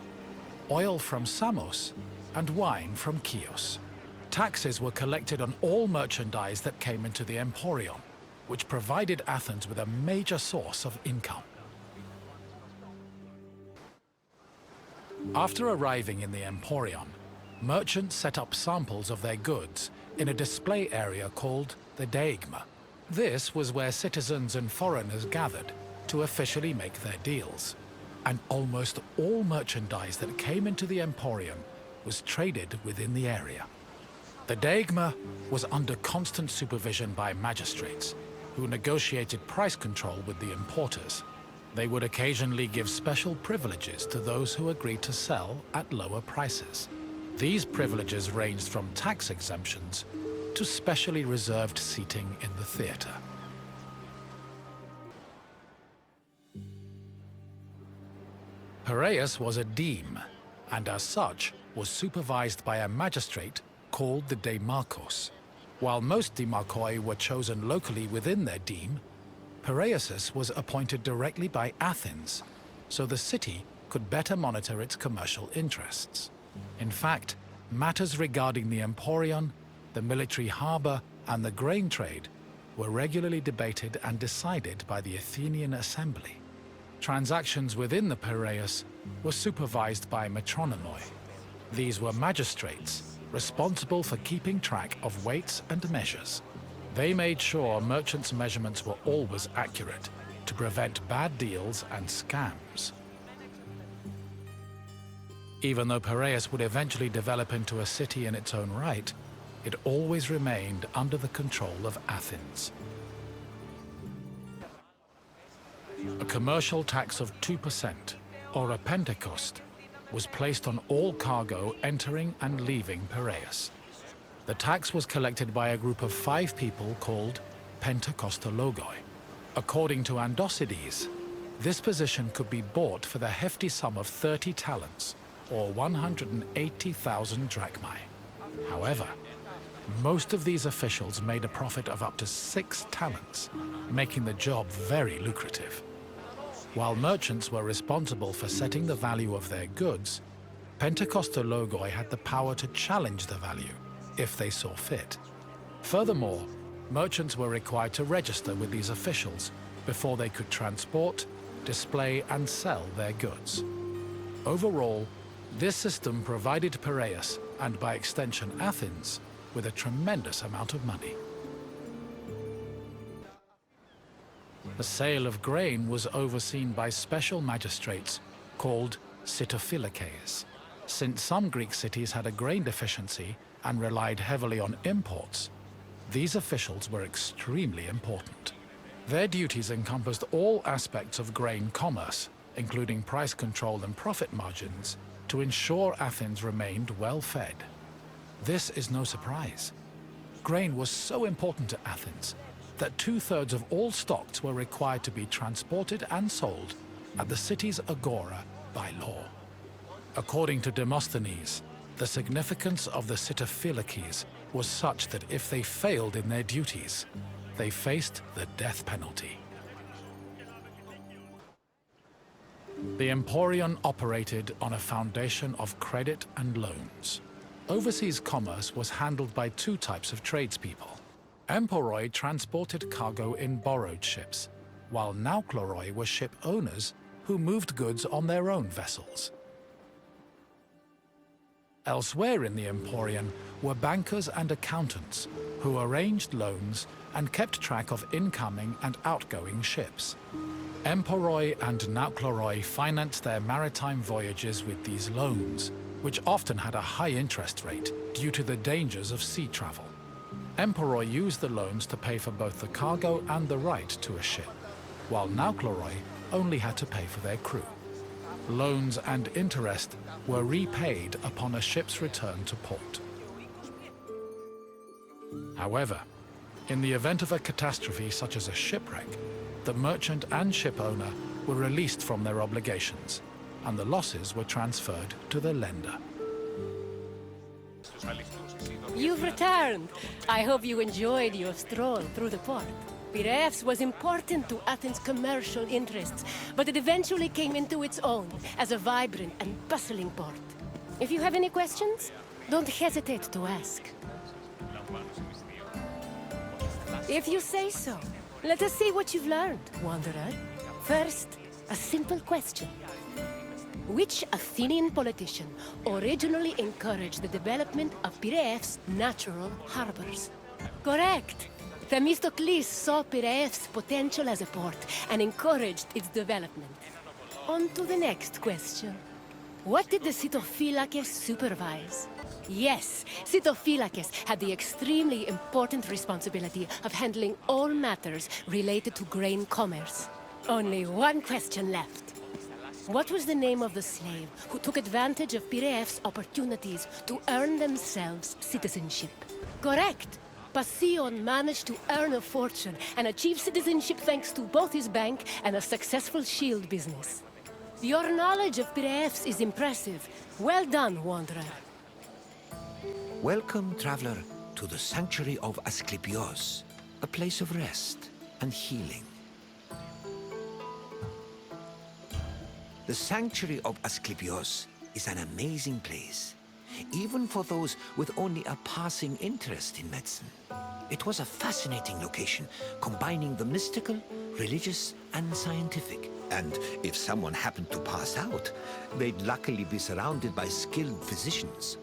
oil from Samos, and wine from Chios. Taxes were collected on all merchandise that came into the Emporion, which provided Athens with a major source of income. After arriving in the Emporion, merchants set up samples of their goods in a display area called the Deigma. This was where citizens and foreigners gathered to officially make their deals, and almost all merchandise that came into the Emporion was traded within the area. The Deigma was under constant supervision by magistrates, who negotiated price control with the importers. They would occasionally give special privileges to those who agreed to sell at lower prices. These privileges ranged from tax exemptions to specially reserved seating in the theater. Piraeus was a deme, and as such was supervised by a magistrate called the Demarchos. While most demarchoi were chosen locally within their deme, Piraeus was appointed directly by Athens, so the city could better monitor its commercial interests. In fact, matters regarding the Emporion, the military harbor, and the grain trade were regularly debated and decided by the Athenian assembly. Transactions within the Piraeus were supervised by metronomoi. These were magistrates responsible for keeping track of weights and measures. They made sure merchants' measurements were always accurate to prevent bad deals and scams. Even though Piraeus would eventually develop into a city in its own right, it always remained under the control of Athens. A commercial tax of 2%, or a pentecost, was placed on all cargo entering and leaving Piraeus. The tax was collected by a group of 5 people called pentekostologoi. According to Andocides, this position could be bought for the hefty sum of 30 talents, or 180,000 drachmae. However, most of these officials made a profit of up to 6 talents, making the job very lucrative. While merchants were responsible for setting the value of their goods, pentekostologoi had the power to challenge the value if they saw fit. Furthermore, merchants were required to register with these officials before they could transport, display, and sell their goods. Overall, this system provided Piraeus, and by extension Athens, with a tremendous amount of money. The sale of grain was overseen by special magistrates called sitophilikeis. Since some Greek cities had a grain deficiency and relied heavily on imports, these officials were extremely important. Their duties encompassed all aspects of grain commerce, including price control and profit margins, to ensure Athens remained well-fed. This is no surprise. Grain was so important to Athens that 2/3 of all stocks were required to be transported and sold at the city's agora by law. According to Demosthenes, The significance of the Simbakeel was such that if they failed in their duties, they faced the death penalty. The Emporion operated on a foundation of credit and loans. Overseas commerce was handled by two types of tradespeople. Emporoi transported cargo in borrowed ships, while Nauklaroi were ship owners who moved goods on their own vessels. Elsewhere in the Emporion were bankers and accountants who arranged loans and kept track of incoming and outgoing ships. Emporoi and Nauklaroi financed their maritime voyages with these loans, which often had a high interest rate due to the dangers of sea travel. Emporoi used the loans to pay for both the cargo and the right to a ship, while Nauklaroi only had to pay for their crew. Loans and interest were repaid upon a ship's return to port. However, in the event of a catastrophe such as a shipwreck, the merchant and ship owner were released from their obligations, and the losses were transferred to the lender. You've returned. I hope you enjoyed your stroll through the port. Piraeus was important to Athens' commercial interests, but it eventually came into its own as a vibrant and bustling port. If you have any questions, don't hesitate to ask. If you say so, let us see what you've learned, Wanderer. First, a simple question. Which Athenian politician originally encouraged the development of Piraeus' natural harbors? Correct! Themistocles saw Piraeus' potential as a port and encouraged its development. On to the next question. What did the Sitophilakes supervise? Yes, Sitophilakes had the extremely important responsibility of handling all matters related to grain commerce. Only one question left. What was the name of the slave who took advantage of Piraeus' opportunities to earn themselves citizenship? Correct! Passion managed to earn a fortune and achieve citizenship thanks to both his bank and a successful shield business. Your knowledge of Piraeus is impressive. Well done, Wanderer. Welcome, traveler, to the sanctuary of Asclepios, a place of rest and healing. The sanctuary of Asclepios is an amazing place, even for those with only a passing interest in medicine. It was a fascinating location, combining the mystical, religious, and scientific. And if someone happened to pass out, they'd luckily be surrounded by skilled physicians.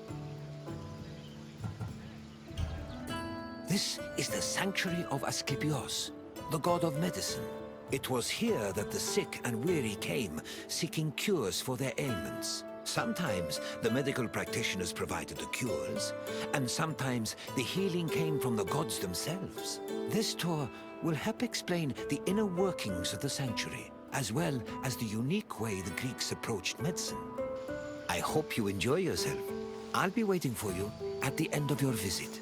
This is the sanctuary of Asclepios, the god of medicine. It was here that the sick and weary came, seeking cures for their ailments. Sometimes the medical practitioners provided the cures, and sometimes the healing came from the gods themselves. This tour will help explain the inner workings of the sanctuary, as well as the unique way the Greeks approached medicine. I hope you enjoy yourself. I'll be waiting for you at the end of your visit.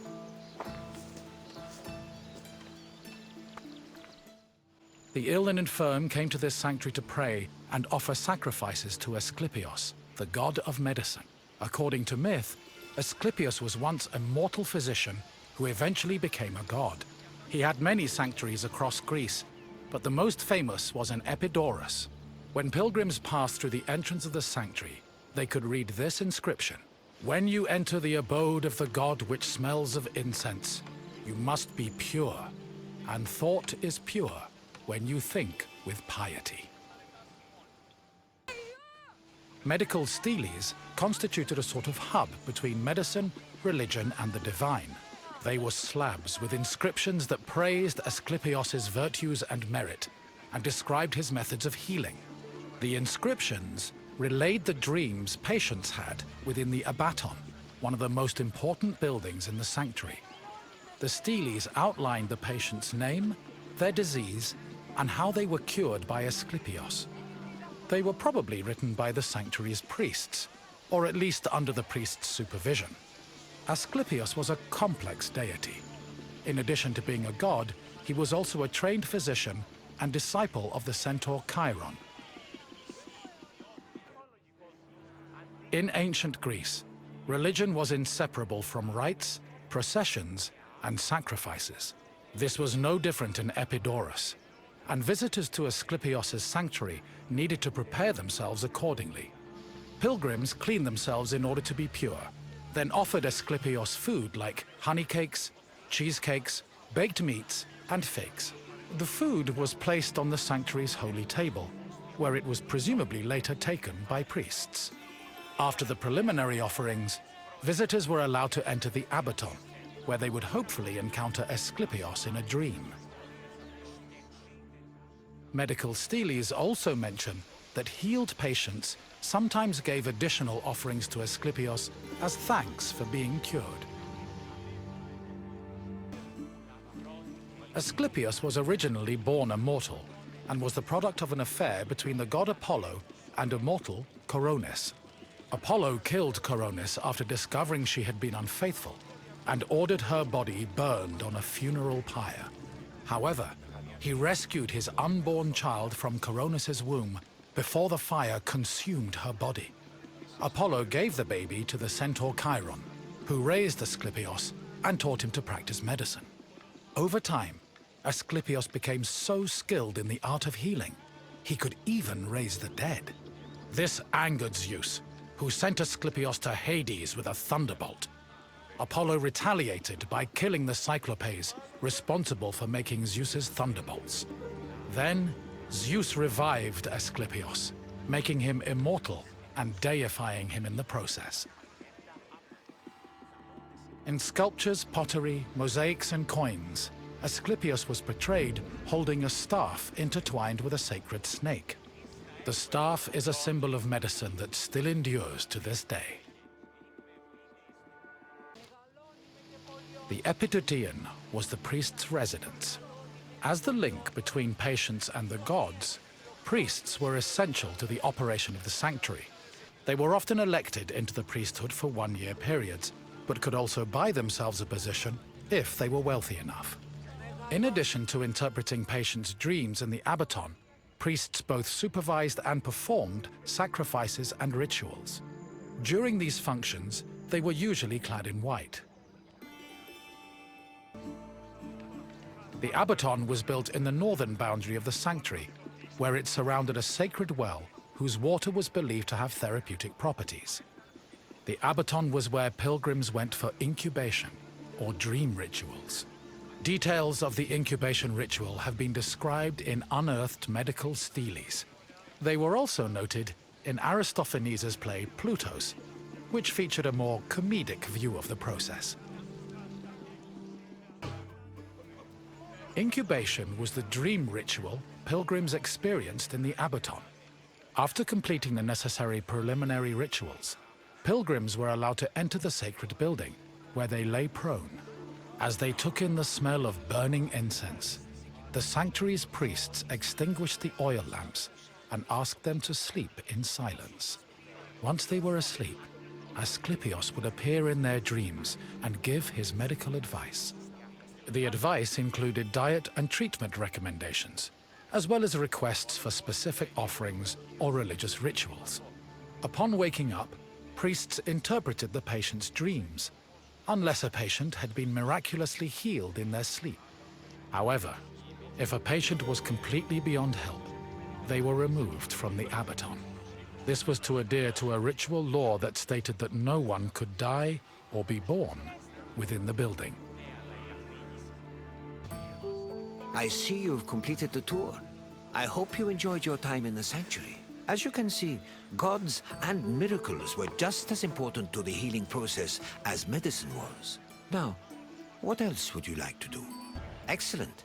The ill and infirm came to this sanctuary to pray and offer sacrifices to Asclepios, the god of medicine. According to myth, Asclepios was once a mortal physician who eventually became a god. He had many sanctuaries across Greece, but the most famous was in Epidaurus. When pilgrims passed through the entrance of the sanctuary, they could read this inscription: "When you enter the abode of the god which smells of incense, you must be pure, and thought is pure when you think with piety." Medical steles constituted a sort of hub between medicine, religion, and the divine. They were slabs with inscriptions that praised Asclepios' virtues and merit, and described his methods of healing. The inscriptions relayed the dreams patients had within the abaton, one of the most important buildings in the sanctuary. The steles outlined the patient's name, their disease, and how they were cured by Asclepios. They were probably written by the sanctuary's priests, or at least under the priest's supervision. Asclepios was a complex deity. In addition to being a god, he was also a trained physician and disciple of the centaur Chiron. In ancient Greece, Religion was inseparable from rites, processions, and sacrifices. This was no different in Epidaurus, and visitors to Asclepios' sanctuary needed to prepare themselves accordingly. Pilgrims cleaned themselves in order to be pure, then offered Asclepios food like honey cakes, cheesecakes, baked meats, and figs. The food was placed on the sanctuary's holy table, where it was presumably later taken by priests. After the preliminary offerings, visitors were allowed to enter the abaton, where they would hopefully encounter Asclepios in a dream. Medical steles also mention that healed patients sometimes gave additional offerings to Asclepios as thanks for being cured. Asclepios was originally born a mortal and was the product of an affair between the god Apollo and a mortal, Coronis. Apollo killed Coronis after discovering she had been unfaithful and ordered her body burned on a funeral pyre. However, he rescued his unborn child from Coronis' womb before the fire consumed her body. Apollo gave the baby to the centaur Chiron, who raised Asclepios and taught him to practice medicine. Over time, Asclepios became so skilled in the art of healing, he could even raise the dead. This angered Zeus, who sent Asclepios to Hades with a thunderbolt. Apollo retaliated by killing the Cyclopes responsible for making Zeus's thunderbolts. Then, Zeus revived Asclepios, making him immortal and deifying him in the process. In sculptures, pottery, mosaics, and coins, Asclepios was portrayed holding a staff intertwined with a sacred snake. The staff is a symbol of medicine that still endures to this day. The Epitouteon was the priest's residence. As the link between patients and the gods, priests were essential to the operation of the sanctuary. They were often elected into the priesthood for one-year periods, but could also buy themselves a position if they were wealthy enough. In addition to interpreting patients' dreams in the abaton, priests both supervised and performed sacrifices and rituals. During these functions, they were usually clad in white. The abaton was built in the northern boundary of the sanctuary, where it surrounded a sacred well whose water was believed to have therapeutic properties. The abaton was where pilgrims went for incubation, or dream rituals. Details of the incubation ritual have been described in unearthed medical steles. They were also noted in Aristophanes' play Plutos, which featured a more comedic view of the process. Incubation was the dream ritual pilgrims experienced in the abaton. After completing the necessary preliminary rituals, pilgrims were allowed to enter the sacred building, where they lay prone. As they took in the smell of burning incense, the sanctuary's priests extinguished the oil lamps and asked them to sleep in silence. Once they were asleep, Asclepios would appear in their dreams and give his medical advice. The advice included diet and treatment recommendations, as well as requests for specific offerings or religious rituals. Upon waking up, priests interpreted the patient's dreams, unless a patient had been miraculously healed in their sleep. However, if a patient was completely beyond help, they were removed from the abaton. This was to adhere to a ritual law that stated that no one could die or be born within the building. I see you've completed the tour. I hope you enjoyed your time in the sanctuary. As you can see, gods and miracles were just as important to the healing process as medicine was. Now, what else would you like to do? Excellent.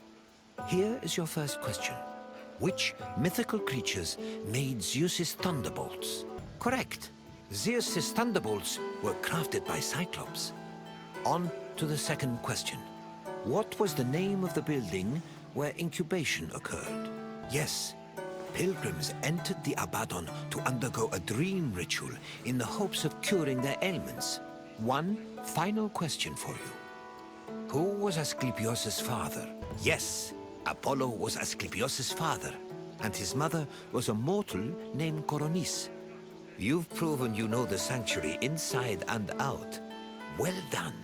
Here is your first question. Which mythical creatures made Zeus's thunderbolts? Correct. Zeus's thunderbolts were crafted by Cyclops. On to the second question. What was the name of the building where incubation occurred? Yes, pilgrims entered the abaton to undergo a dream ritual in the hopes of curing their ailments. One final question for you. Who was Asclepios' father? Yes, Apollo was Asclepios' father, and his mother was a mortal named Coronis. You've proven you know the sanctuary inside and out. Well done.